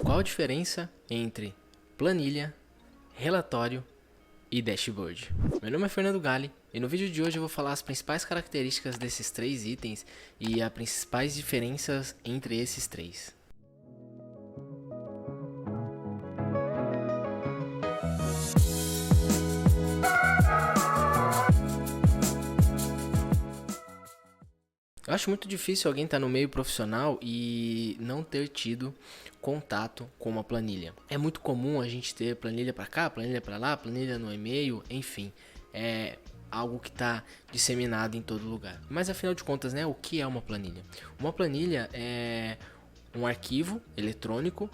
Qual a diferença entre planilha, relatório e dashboard? Meu nome é Fernando Galli e no vídeo de hoje eu vou falar as principais características desses três itens e as principais diferenças entre esses três. Eu acho muito difícil alguém estar no meio profissional e não ter tido contato com uma planilha. É muito comum a gente ter planilha para cá, planilha para lá, planilha no e-mail, enfim. É algo que está disseminado em todo lugar. Mas afinal de contas, né, o que é uma planilha? Uma planilha é um arquivo eletrônico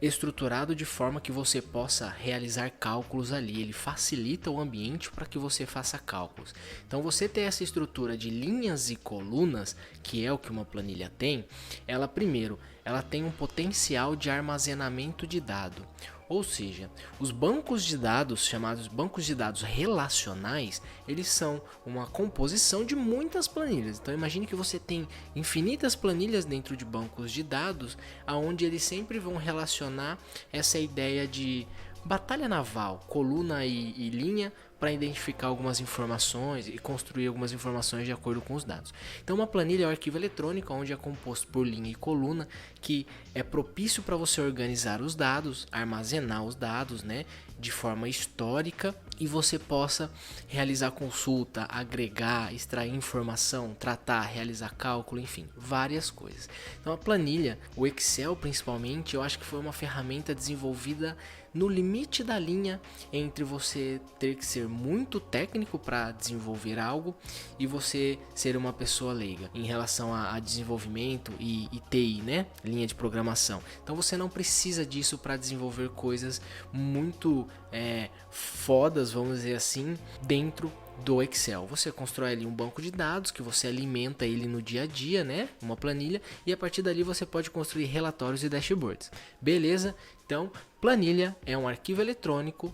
estruturado de forma que você possa realizar cálculos ali. Ele facilita o ambiente para que você faça cálculos. Então você ter essa estrutura de linhas e colunas, que é o que uma planilha tem, ela primeiro, ela tem um potencial de armazenamento de dado. Ou seja, os bancos de dados, chamados bancos de dados relacionais, eles são uma composição de muitas planilhas. Então imagine que você tem infinitas planilhas dentro de bancos de dados, onde eles sempre vão relacionar essa ideia de batalha naval, coluna e linha, para identificar algumas informações e construir algumas informações de acordo com os dados. Então uma planilha é um arquivo eletrônico onde é composto por linha e coluna, que é propício para você organizar os dados, armazenar os dados, né, de forma histórica, e você possa realizar consulta, agregar, extrair informação, tratar, realizar cálculo, enfim, várias coisas. Então a planilha, o Excel principalmente, eu acho que foi uma ferramenta desenvolvida no limite da linha entre você ter que ser muito técnico para desenvolver algo e você ser uma pessoa leiga em relação a desenvolvimento e TI, né? Linha de programação. Então você não precisa disso para desenvolver coisas muito fodas, vamos dizer assim, dentro do Excel. Você constrói ali um banco de dados que você alimenta ele no dia a dia, né? Uma planilha, e a partir dali você pode construir relatórios e dashboards. Beleza? Então, planilha é um arquivo eletrônico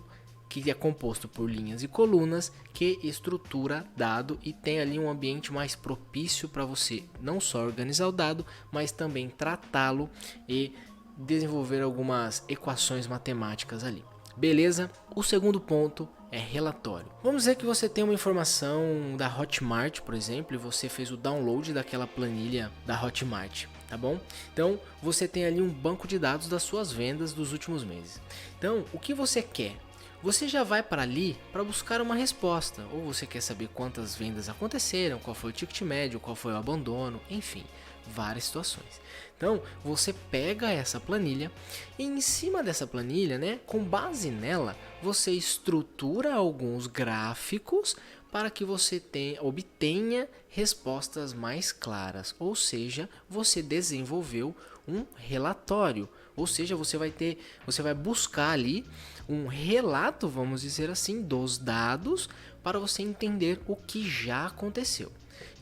que é composto por linhas e colunas que estrutura dado e tem ali um ambiente mais propício para você não só organizar o dado, mas também tratá-lo e desenvolver algumas equações matemáticas ali. Beleza? O segundo ponto é relatório. Vamos dizer que você tem uma informação da Hotmart, por exemplo, e você fez o download daquela planilha da Hotmart, tá bom? Então você tem ali um banco de dados das suas vendas dos últimos meses. Então o que você quer? Você já vai para ali para buscar uma resposta, ou você quer saber quantas vendas aconteceram, qual foi o ticket médio, qual foi o abandono, enfim, várias situações. Então você pega essa planilha e em cima dessa planilha, né, com base nela, você estrutura alguns gráficos para que você obtenha respostas mais claras, ou seja, você desenvolveu um relatório, ou seja, você vai buscar ali um relato, vamos dizer assim, dos dados para você entender o que já aconteceu.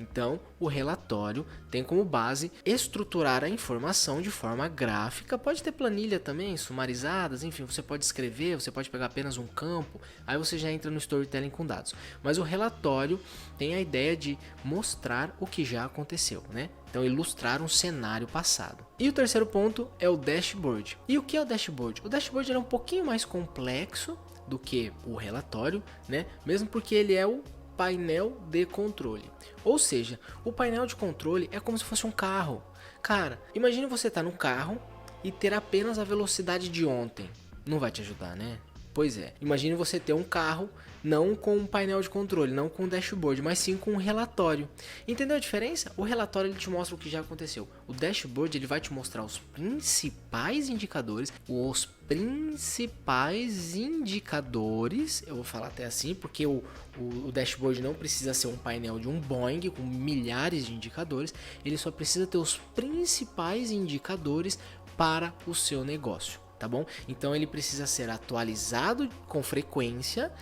Então, o relatório tem como base estruturar a informação de forma gráfica. Pode ter planilha também, sumarizadas, enfim, você pode escrever, você pode pegar apenas um campo, aí você já entra no storytelling com dados. Mas o relatório tem a ideia de mostrar o que já aconteceu, né? Então, ilustrar um cenário passado. E o terceiro ponto é o dashboard. E o que é o dashboard? O dashboard é um pouquinho mais complexo do que o relatório, né? Mesmo porque ele é o painel de controle. Ou seja, o painel de controle é como se fosse um carro. Cara, imagine você estar no carro e ter apenas a velocidade de ontem. Não vai te ajudar, né? Pois é, imagine você ter um carro não com um painel de controle, não com um dashboard, mas sim com um relatório. Entendeu a diferença? O relatório ele te mostra o que já aconteceu. O dashboard ele vai te mostrar os principais indicadores, eu vou falar até assim, porque o dashboard não precisa ser um painel de um Boeing com milhares de indicadores, ele só precisa ter os principais indicadores para o seu negócio. Tá bom? Então ele precisa ser atualizado com frequência,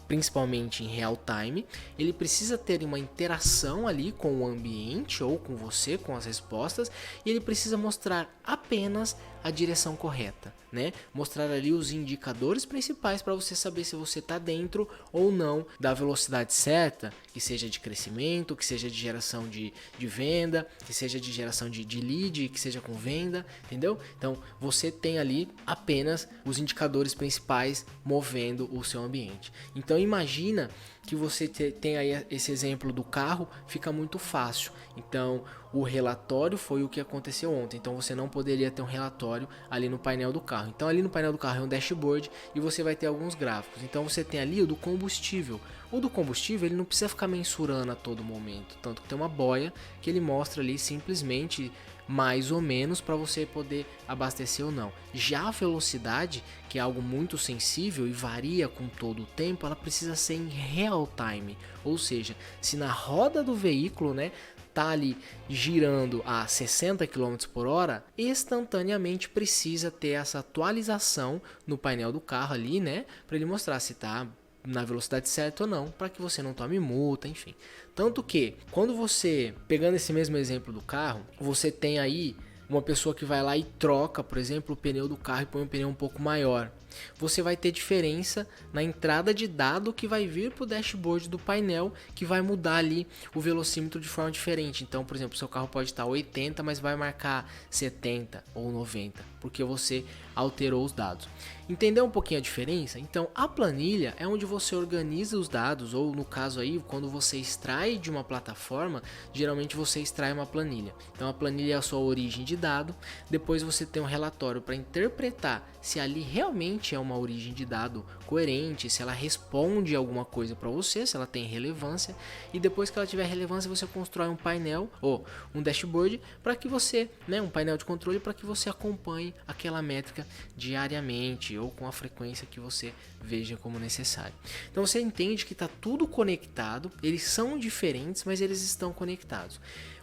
principalmente em real time. Ele precisa ter uma interação ali com o ambiente ou com você, com as respostas, e ele precisa mostrar apenas a direção correta, né? Mostrar ali os indicadores principais para você saber se você está dentro ou não da velocidade certa, que seja de crescimento, que seja de geração de venda, que seja de geração de lead, que seja com venda, entendeu? Então você tem ali apenas os indicadores principais movendo o seu ambiente. Então imagina que você tem aí esse exemplo do carro, fica muito fácil. Então o relatório foi o que aconteceu ontem, então você não poderia ter um relatório ali no painel do carro. Então ali no painel do carro é um dashboard e você vai ter alguns gráficos. Então você tem ali o do combustível. O do combustível ele não precisa ficar mensurando a todo momento, tanto que tem uma boia que ele mostra ali simplesmente mais ou menos para você poder abastecer ou não. Já a velocidade, que é algo muito sensível e varia com todo o tempo, ela precisa ser em real time, ou seja, se na roda do veículo, né, tá ali girando a 60 km por hora, instantaneamente precisa ter essa atualização no painel do carro ali, né, para ele mostrar se tá na velocidade certa ou não, para que você não tome multa, enfim. Tanto que, quando você, pegando esse mesmo exemplo do carro, você tem aí uma pessoa que vai lá e troca, por exemplo, o pneu do carro e põe um pneu um pouco maior. Você vai ter diferença na entrada de dado que vai vir para o dashboard do painel, que vai mudar ali o velocímetro de forma diferente. Então, por exemplo, seu carro pode estar 80, mas vai marcar 70 ou 90, porque você alterou os dados. Entendeu um pouquinho a diferença? Então, a planilha é onde você organiza os dados, ou no caso aí, quando você extrai de uma plataforma, geralmente você extrai uma planilha. Então, a planilha é a sua origem de dado, depois você tem um relatório para interpretar se ali realmente é uma origem de dado coerente, se ela responde alguma coisa para você, se ela tem relevância, e depois que ela tiver relevância, você constrói um painel ou um dashboard para que você, né, um painel de controle para que você acompanhe aquela métrica diariamente ou com a frequência que você veja como necessário. Então você entende que está tudo conectado, eles são diferentes, mas eles estão conectados.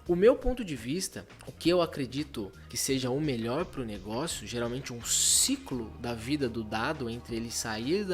O meu ponto de vista, o que eu acredito que seja o melhor para o negócio, geralmente um ciclo da vida do dado, entre ele sair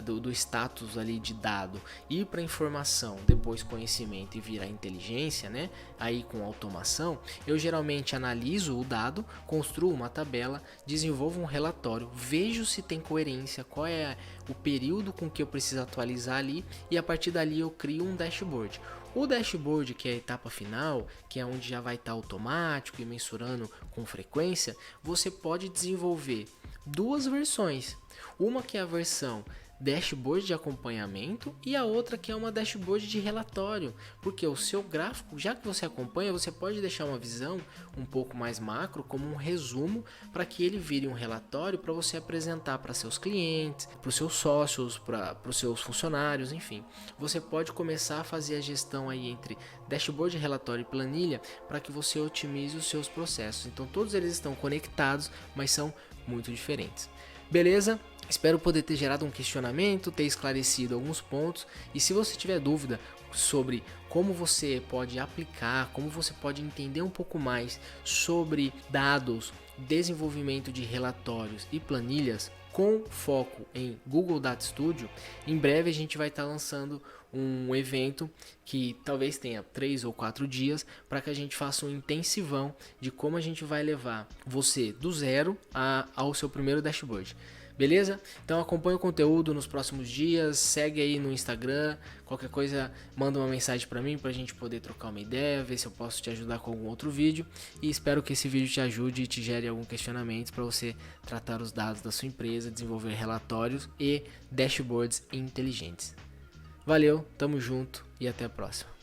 do status ali de dado, ir para informação, depois conhecimento e virar inteligência, né? Aí com automação, eu geralmente analiso o dado, construo uma tabela, desenvolvo um relatório, vejo se tem coerência, qual é o período com que eu preciso atualizar ali, e a partir dali eu crio um dashboard. O dashboard, que é a etapa final, que é onde já vai estar automático e mensurando com frequência, você pode desenvolver duas versões. Uma que é a versão dashboard de acompanhamento e a outra que é uma dashboard de relatório, porque o seu gráfico, já que você acompanha, você pode deixar uma visão um pouco mais macro, como um resumo, para que ele vire um relatório para você apresentar para seus clientes, para os seus sócios, para os seus funcionários, enfim. Você pode começar a fazer a gestão aí entre dashboard, relatório e planilha para que você otimize os seus processos. Então todos eles estão conectados, mas são muito diferentes. Beleza? Espero poder ter gerado um questionamento, ter esclarecido alguns pontos, e se você tiver dúvida sobre como você pode aplicar, como você pode entender um pouco mais sobre dados, desenvolvimento de relatórios e planilhas com foco em Google Data Studio, em breve a gente vai estar lançando um evento que talvez tenha 3 ou 4 dias para que a gente faça um intensivão de como a gente vai levar você do zero ao seu primeiro dashboard. Beleza? Então acompanha o conteúdo nos próximos dias, segue aí no Instagram, qualquer coisa manda uma mensagem para mim para a gente poder trocar uma ideia, ver se eu posso te ajudar com algum outro vídeo, e espero que esse vídeo te ajude e te gere algum questionamento para você tratar os dados da sua empresa, desenvolver relatórios e dashboards inteligentes. Valeu, tamo junto e até a próxima.